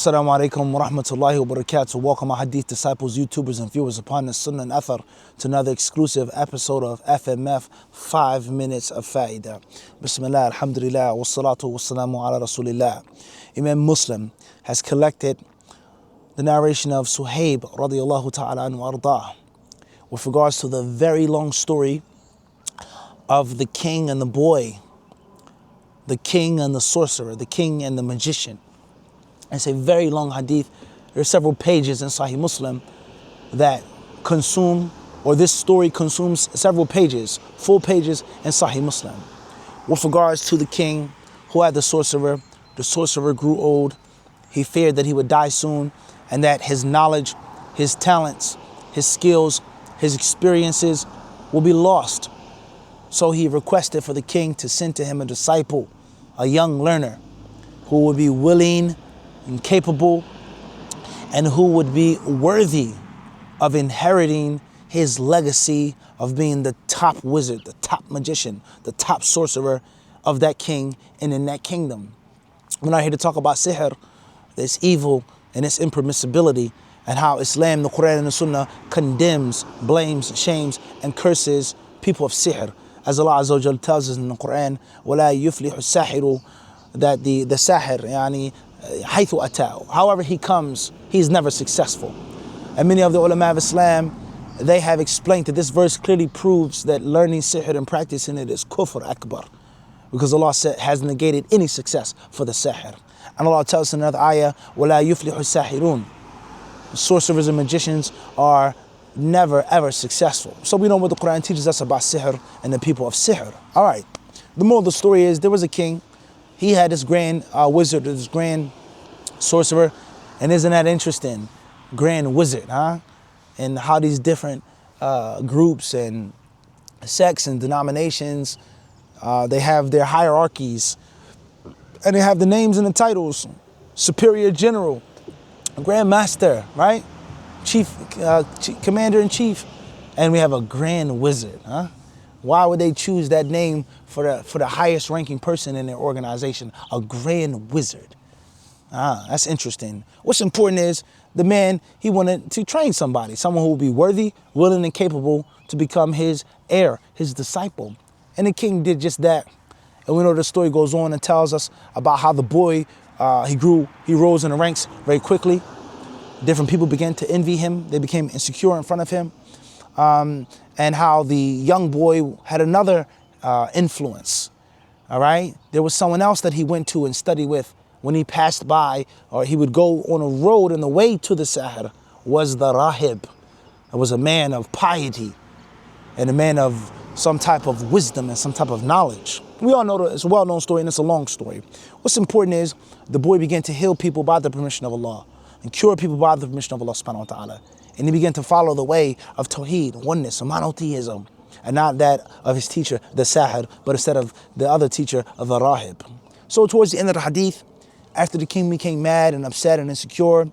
Assalamu alaikum wa rahmatullahi wa barakatuh. Welcome my Hadith disciples, YouTubers and viewers upon the Sunnah and Athar to another exclusive episode of F.M.F, 5 minutes of Fa'idah. Bismillah, alhamdulillah, wa salatu wa salamu ala rasulillah. Imam Muslim has collected the narration of Suhaib radiallahu ta'ala anhu ardah with regards to the very long story of the king and the boy, the king and the sorcerer, the king and the magician. It's a very long hadith. There are several pages in Sahih Muslim that consume, or this story consumes several pages, full pages in Sahih Muslim. With regards to the king who had the sorcerer grew old. He feared that he would die soon and that his knowledge, his talents, his skills, his experiences will be lost. So he requested for the king to send to him a disciple, a young learner who would be willing and capable, and who would be worthy of inheriting his legacy of being the top wizard, the top magician, the top sorcerer of that king and in that kingdom. We're not here to talk about sihr, its evil and its impermissibility, and how Islam, the Quran and the Sunnah condemns, blames, shames, and curses people of sihr. As Allah Azza wa Jal tells us in the Quran, وَلَا يُفْلِحُ السَّاحِرُ, that the sahir, yani, حيث أتاه, however he comes, he's never successful. And many of the ulama of Islam, they have explained that this verse clearly proves that learning sihr and practicing it is kufr akbar, because Allah has negated any success for the sahir. And Allah tells us in another ayah, وَلَا يُفْلِحُ السَّاحِرُونَ, sorcerers and magicians are never ever successful. So we know what the Quran teaches us about sihr and the people of sihr. All right, the moral of the story is there was a king. He had this grand wizard, this grand sorcerer, and isn't that interesting? Grand wizard, huh? And how these different groups and sects and denominations, they have their hierarchies, and they have the names and the titles: superior general, grand master, right? Chief, commander in chief, and we have a grand wizard, huh? Why would they choose that name for the highest ranking person in their organization? A grand wizard. That's interesting. What's important is the man, he wanted to train somebody, someone who will be worthy, willing, and capable to become his heir, his disciple. And the king did just that. And we know the story goes on and tells us about how the boy, he rose in the ranks very quickly. Different people began to envy him. They became insecure in front of him. And how the young boy had another influence, all right? There was someone else that he went to and studied with when he passed by, or he would go on a road, and the way to the Sahir was the Rahib. It was a man of piety and a man of some type of wisdom and some type of knowledge. We all know that it's a well-known story and it's a long story. What's important is the boy began to heal people by the permission of Allah and cure people by the permission of Allah subhanahu wa ta'ala. And he began to follow the way of Tawheed, oneness, monotheism, and not that of his teacher, the Sahir, but instead of the other teacher of the Rahib. So towards the end of the hadith, after the king became mad and upset and insecure,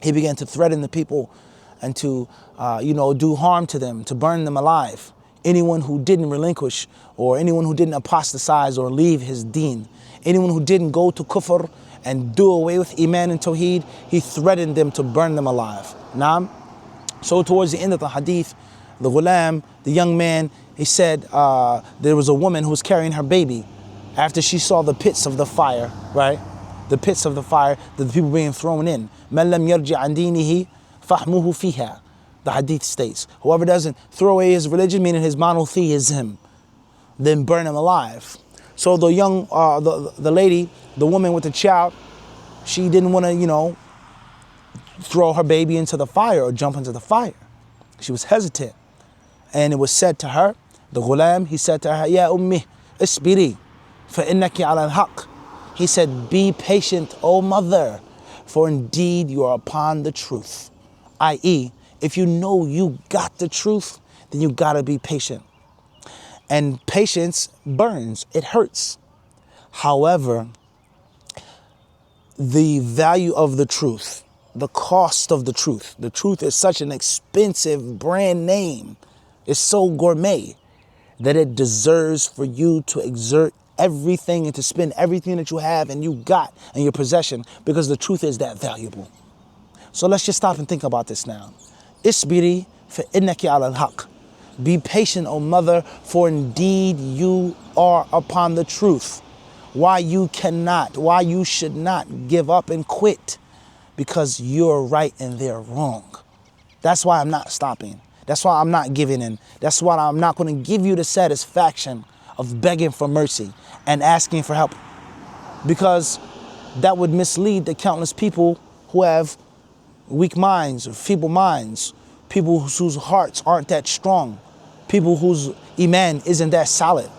he began to threaten the people and to, do harm to them, to burn them alive. Anyone who didn't relinquish, or anyone who didn't apostatize or leave his deen, anyone who didn't go to kufr and do away with iman and tawheed, he threatened them to burn them alive. Naam. So towards the end of the hadith, the ghulam, the young man, he said there was a woman who was carrying her baby after she saw the pits of the fire, right? The pits of the fire, the people being thrown in. مَنْ لَمْ يَرْجِعْ عَنْ دِينِهِ فَحْمُهُ فِيهَا. The hadith states, whoever doesn't throw away his religion, meaning his monotheism, then burn him alive. So the young, the lady, the woman with the child, she didn't want to, throw her baby into the fire or jump into the fire. She was hesitant. And it was said to her, the ghulam, he said to her, Ya ummi, isbiri, fa innaki ala al-haq. He said, be patient, O mother, for indeed you are upon the truth. I.e., if you know you got the truth, then you gotta be patient. And patience burns, it hurts. However, the value of the truth, the cost of the truth is such an expensive brand name, it's so gourmet that it deserves for you to exert everything and to spend everything that you have and you got in your possession, because the truth is that valuable. So let's just stop and think about this now. Isbiri fa innaki ala al-haq. Be patient, O mother, for indeed you are upon the truth. Why you should not give up and quit, because you're right and they're wrong. That's why I'm not stopping. That's why I'm not giving in. That's why I'm not going to give you the satisfaction of begging for mercy and asking for help, because that would mislead the countless people who have weak minds or feeble minds, people whose hearts aren't that strong, people whose iman isn't that solid.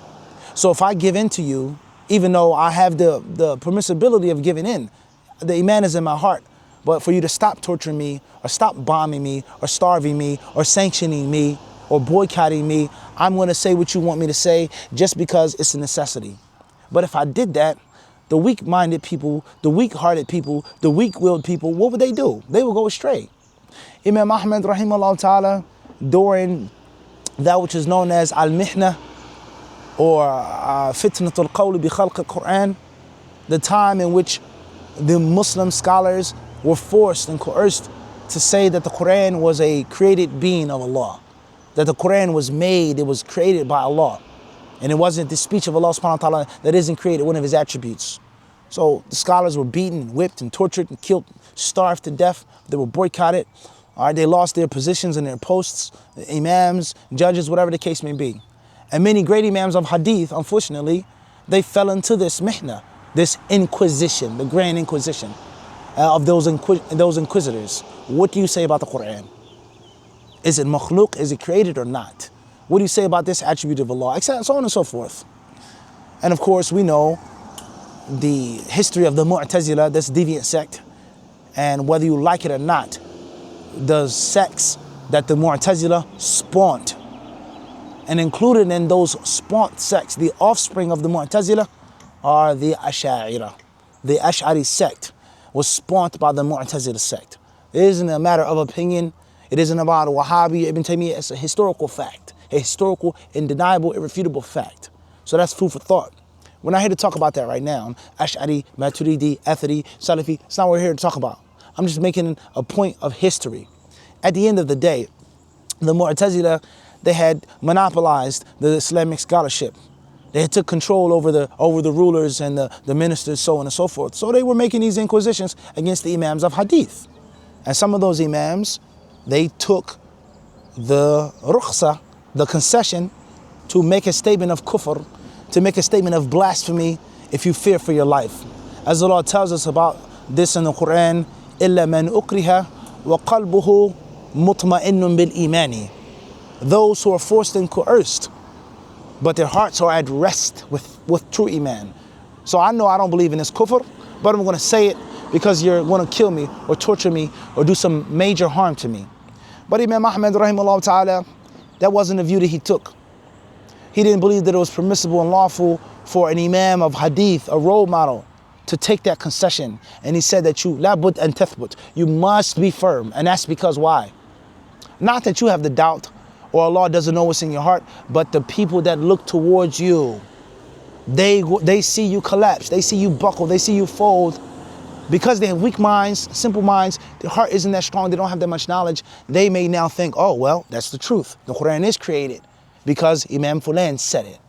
So if I give in to you, even though I have the permissibility of giving in, the iman is in my heart, but for you to stop torturing me or stop bombing me or starving me or sanctioning me or boycotting me, I'm going to say what you want me to say just because it's a necessity. But if I did that, the weak-minded people, the weak-hearted people, the weak-willed people, what would they do? They would go astray. Imam Ahmad rahimahullah ta'ala, during that which is known as al-mihna or fitnatul qawl bi khalq al-Quran, the time in which the Muslim scholars were forced and coerced to say that the Quran was a created being of Allah, that the Quran was made, it was created by Allah, and it wasn't the speech of Allah subhanahu wa ta'ala that isn't created, one of his attributes. So the scholars were beaten, whipped, and tortured, and killed, starved to death. They were boycotted. All right, they lost their positions and their posts, imams, judges, whatever the case may be. And many great imams of hadith, unfortunately, they fell into this mihna, this inquisition, the grand inquisition of those inquisitors. What do you say about the Quran? Is it makhluk? Is it created or not? What do you say about this attribute of Allah? So on and so forth. And of course, we know the history of the Mu'tazila, this deviant sect, and whether you like it or not, the sects that the Mu'tazila spawned. And included in those spawned sects, the offspring of the Mu'tazila, are the Ash'ariyah. The Ash'ari sect was spawned by the Mu'tazila sect. It isn't a matter of opinion. It isn't about Wahhabi, Ibn Taymiyyah. It's a historical fact, a historical, undeniable, irrefutable fact. So that's food for thought. We're not here to talk about that right now. Ash'ari, Maturidi, Athari, Salafi, it's not what we're here to talk about. I'm just making a point of history. At the end of the day, the Mu'tazila, they had monopolized the Islamic scholarship. They took control over the rulers and the ministers, so on and so forth. So they were making these inquisitions against the imams of hadith. And some of those imams, they took the rukhsa, the concession, to make a statement of kufr, to make a statement of blasphemy if you fear for your life. As Allah tells us about this in the Quran, إِلَّا مَنْ أُكْرِهَ وَقَلْبُهُ مُطْمَئِنٌ بِالْإِيمَانِ. Those who are forced and coerced, but their hearts are at rest with true iman. So I know I don't believe in this kufr, but I'm going to say it because you're going to kill me or torture me or do some major harm to me. But Imam Ahmad rahimahullah ta'ala, that wasn't the view that he took. He didn't believe that it was permissible and lawful for an imam of hadith, a role model, to take that concession. And he said that you, la bud an tathbut, you must be firm. And that's because why? Not that you have the doubt or Allah doesn't know what's in your heart, but the people that look towards you, they see you collapse, they see you buckle, they see you fold. Because they have weak minds, simple minds, their heart isn't that strong, they don't have that much knowledge, they may now think, oh, well, that's the truth. The Quran is created because Imam Fulan said it.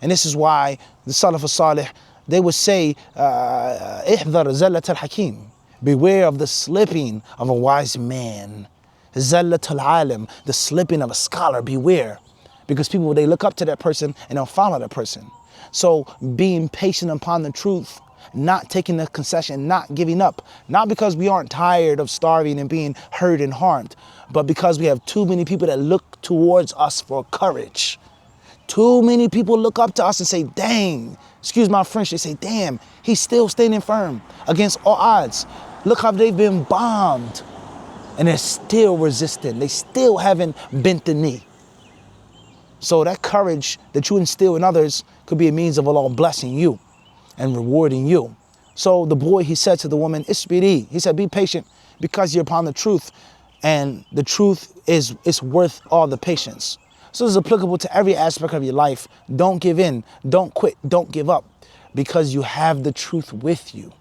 And this is why the Salaf al-Salih, they would say, ihdhar zallat al-hakim, beware of the slipping of a wise man. Zallat al-alim, the slipping of a scholar, beware. Because people, they look up to that person and they'll follow that person. So being patient upon the truth, not taking the concession, not giving up, not because we aren't tired of starving and being hurt and harmed, but because we have too many people that look towards us for courage. Too many people look up to us and say, dang, excuse my French, they say, damn, he's still standing firm against all odds. Look how they've been bombed and they're still resisting. They still haven't bent the knee. So that courage that you instill in others could be a means of Allah blessing you and rewarding you. So the boy, he said to the woman, Isbiri, he said, be patient because you're upon the truth, and the truth is worth all the patience. So this is applicable to every aspect of your life. Don't give in, don't quit, don't give up, because you have the truth with you.